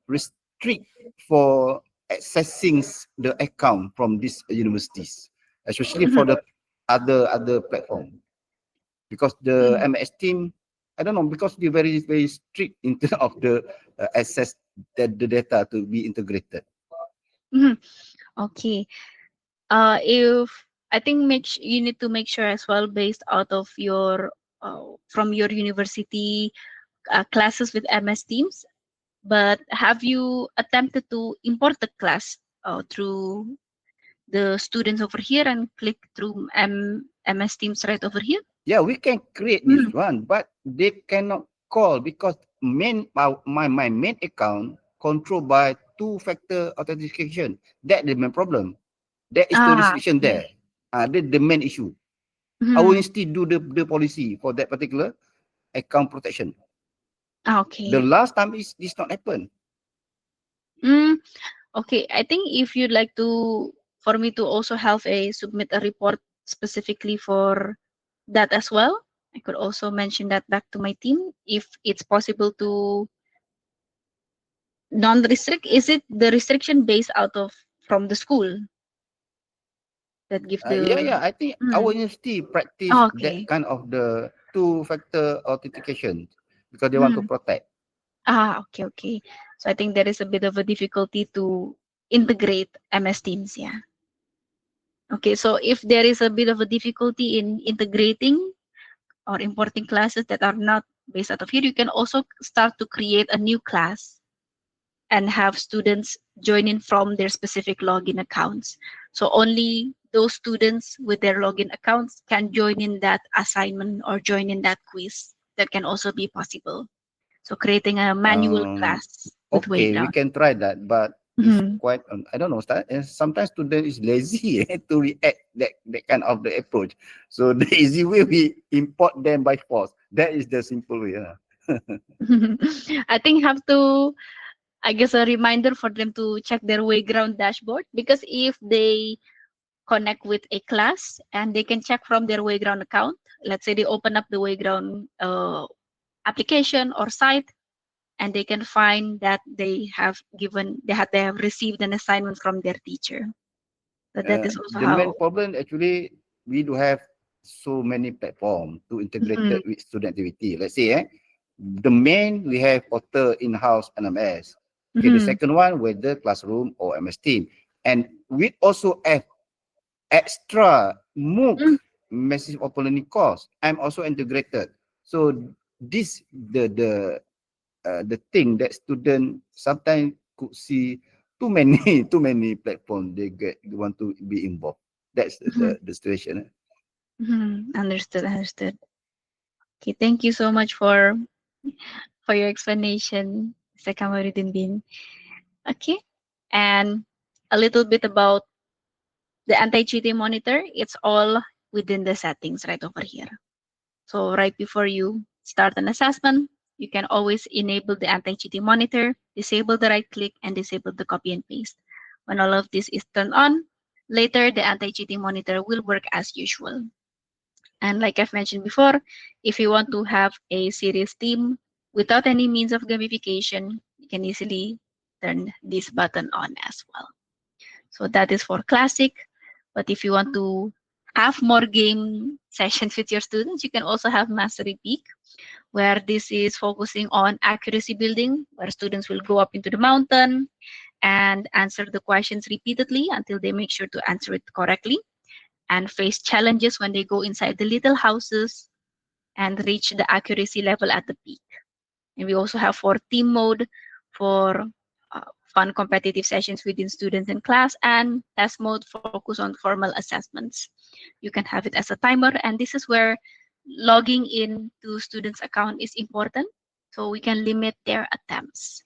restrict for accessing the account from these universities, especially for the other platform. Because the MS team, I don't know, because they're very strict in terms of the access the data to be integrated. Okay. If I think you need to make sure as well, based out of your from your university classes with MS Teams. But have you attempted to import the class through the students over here and click through MS Teams right over here? Yeah, we can create this one, but they cannot call because my main account controlled by two-factor authentication. That is my problem. There is no restriction there. That's the main issue. I will still do the policy for that particular account protection. Okay. The last time this not happen. Okay, I think if you'd like to, for me to also have submit a report specifically for that as well, I could also mention that back to my team if it's possible to non-restrict. Is it the restriction based out of from the school that give the? Yeah. I think our university practice that Okay. kind of the two-factor authentication because they want to protect. Okay. So I think there is a bit of a difficulty to integrate MS Teams, yeah. Okay, so if there is a bit of a difficulty in integrating or importing classes that are not based out of here, you can also start to create a new class and have students join in from their specific login accounts. So only those students with their login accounts can join in that assignment or join in that quiz. That can also be possible. So creating a manual class with Okay, we Wayground. can try that, but it's quite, I don't know, sometimes student is lazy to react that kind of the approach. So the easy way, we import them by force. That is the simple way. I think have to, I guess, a reminder for them to check their Wayground dashboard, because if they connect with a class and they can check from their Wayground account, let's say they open up the Wayground application or site, and they can find that they have received an assignment from their teacher. So that is also The main how. problem actually, we do have so many platforms to integrate Mhm. with student activity. Let's say, the main, we have Portal in-house NMS. Okay, the Mhm. second one, whether classroom or MS Team. And we also have extra MOOC, Mm. massive open learning course. I'm also integrated. So this the thing that student sometimes could see too many too many platforms they want to be involved. That's Mhm. the situation. Mhm. Understood. Understood. Okay. Thank you so much for your explanation, Mr. Kamaruddin Bin. Okay. And a little bit about the anti-cheating monitor. It's all within the settings right over here. So right before you start an assessment, you can always enable the anti-cheating monitor, disable the right click, and disable the copy and paste. When all of this is turned on, later the anti-cheating monitor will work as usual. And like I've mentioned before, if you want to have a serious team without any means of gamification, you can easily turn this button on as well. So that is for classic. But if you want to have more game sessions with your students, you can also have Mastery Peak, where this is focusing on accuracy building, where students will go up into the mountain and answer the questions repeatedly until they make sure to answer it correctly, and face challenges when they go inside the little houses and reach the accuracy level at the peak. And we also have for team mode for fun competitive sessions within students in class, and test mode focus on formal assessments. You can have it as a timer, and this is where logging in to students' account is important, so we can limit their attempts.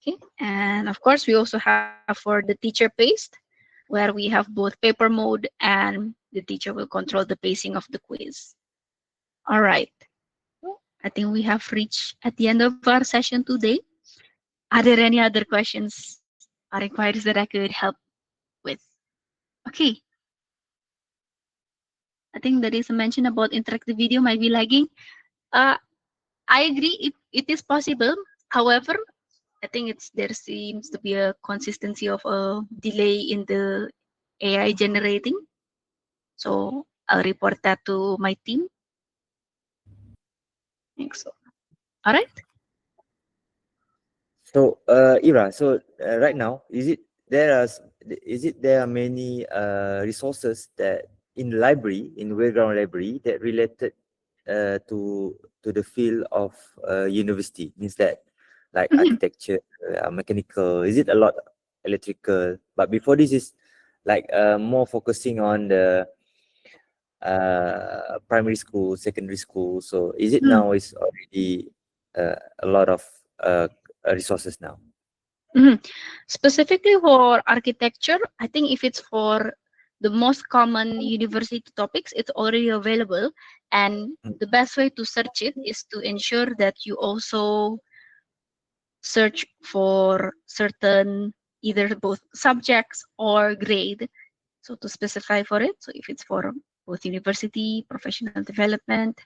Okay, and of course, we also have for the teacher paced, where we have both paper mode and the teacher will control the pacing of the quiz. All right. I think we have reached at the end of our session today. Are there any other questions or inquiries that I could help with? Okay, I think there is a mention about interactive video might be lagging. Uh, I agree it is possible. However, I think there seems to be a consistency of a delay in the AI generating. So I'll report that to my team. Thanks. All right. So, Ira, so right now, there are many resources that in library, in Wayground library, that related to the field of university, means that like Mhm. architecture, mechanical, is it a lot electrical? But before this is like more focusing on the primary school, secondary school. So is it now is already a lot of resources now? Mhm. Specifically for architecture, I think if it's for the most common university topics, it's already available. And the best way to search it is to ensure that you also search for certain either both subjects or grade. So to specify for it, so if it's for both university, professional development,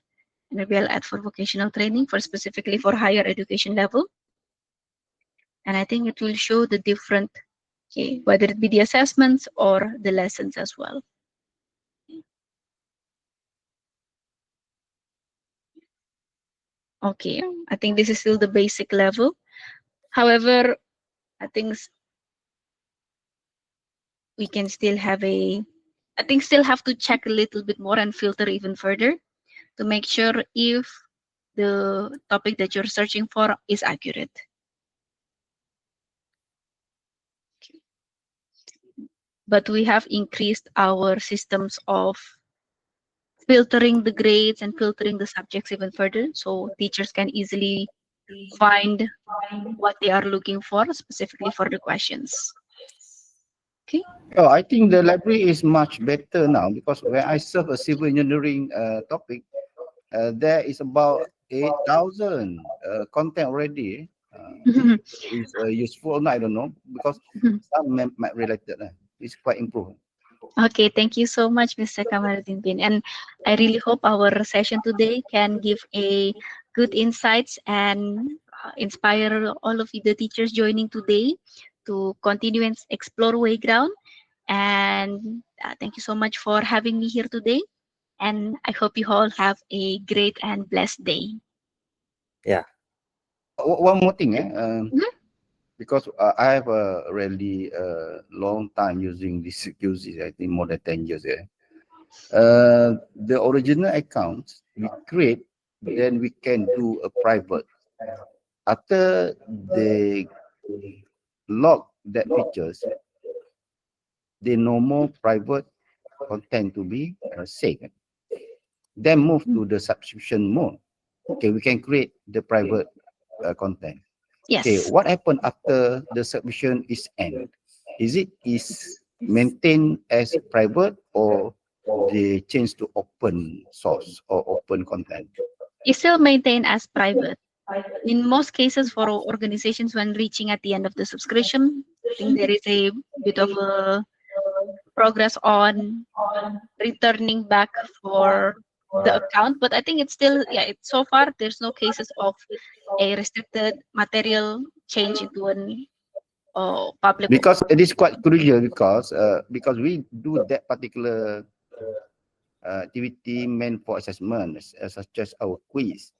and maybe I'll add for vocational training for specifically for higher education level. And I think it will show the different, okay, whether it be the assessments or the lessons as well. Okay, I think this is still the basic level. However, I think we can still have I think still have to check a little bit more and filter even further to make sure if the topic that you're searching for is accurate. but we have increased our systems of filtering the grades and filtering the subjects even further, so teachers can easily find what they are looking for specifically for the questions. Okay. Oh, I think the library is much better now, because when I serve a civil engineering topic, there is about 8,000 content already. Is useful or not, I don't know, because some might related. It's quite improved. Okay, thank you so much, Mr. Kamaluddin Bin. And I really hope our session today can give a good insights and inspire all of you, the teachers joining today, to continue and explore Wayground. And thank you so much for having me here today. And I hope you all have a great and blessed day. Yeah. One more thing, Mhm. because I have a really long time using this QZ, I think more than 10 years. The original accounts we create, then we can do a private. After they lock that features, they no more private content to be saved. Then move to the subscription mode. Okay, we can create the private content. Okay, Yes. what happened after the submission is end? Is it maintained as private, or they change to open source or open content? It's still maintained as private. In most cases, for organizations, when reaching at the end of the subscription, I think there is a bit of a progress on returning back for the account, but I think it's still, yeah, it's, so far there's no cases of a restricted material change into an public. Because it is quite crucial, because we do that particular activity meant for assessment, such as our quiz.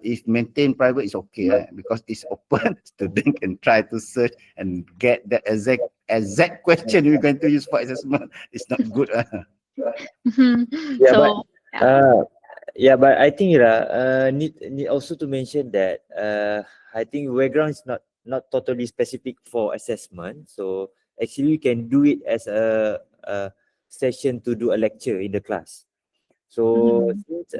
If maintained private is okay, because it's open. Student can try to search and get that exact question we're going to use for assessment. It's not good. Yeah, So but I think need also to mention that I think Wayground is not totally specific for assessment. So actually, you can do it as a session to do a lecture in the class. So since,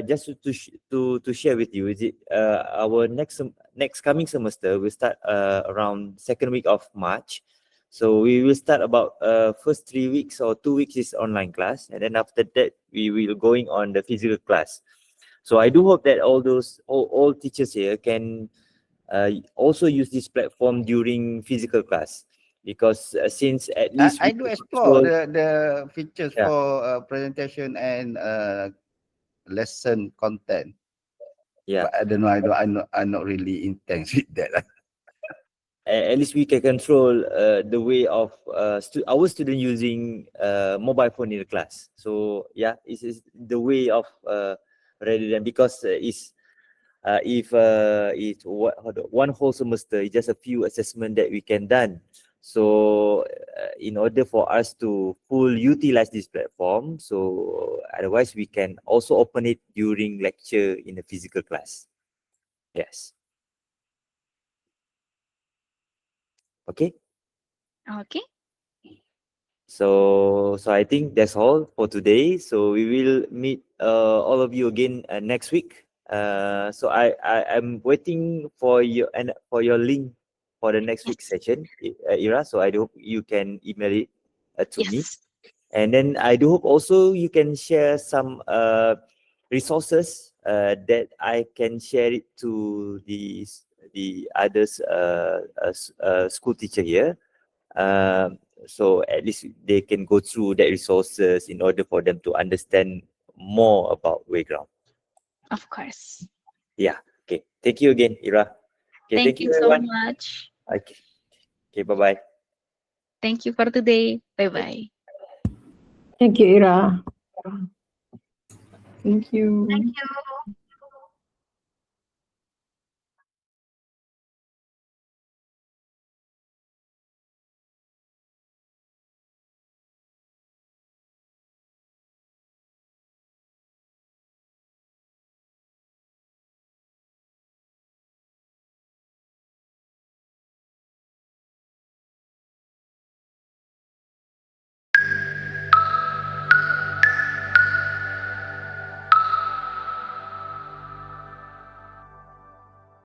just to share with you, is it our next coming semester will start around second week of March. So we will start about first 3 weeks or 2 weeks is online class, and then after that we will going on the physical class. So I do hope that all teachers here can also use this platform during physical class, because since at least I we do can explore control- the features Yeah. for presentation and lesson content. Yeah. But I don't know. I'm not really intense with that. At least we can control the way of our student using mobile phone in the class. So yeah, it's the way of rather than, because it's if it's one whole semester, it's just a few assessment that we can done. So in order for us to full utilize this platform, so otherwise we can also open it during lecture in the physical class. Yes. Okay. okay. So I think that's all for today. So we will meet all of you again next week. So I'm waiting for your link for the next week's session, Ira. So I hope you can email it to me, Yes. and then I do hope also you can share some resources that I can share it to the others school teacher here. So at least they can go through that resources in order for them to understand more about Wayground. Of course. Yeah. Okay. Thank you again, Ira. Okay. Thank you so everyone. much. Okay. Okay. Bye-bye. Thank you for today. Bye bye. Thank you, Ira. Thank you. Thank you.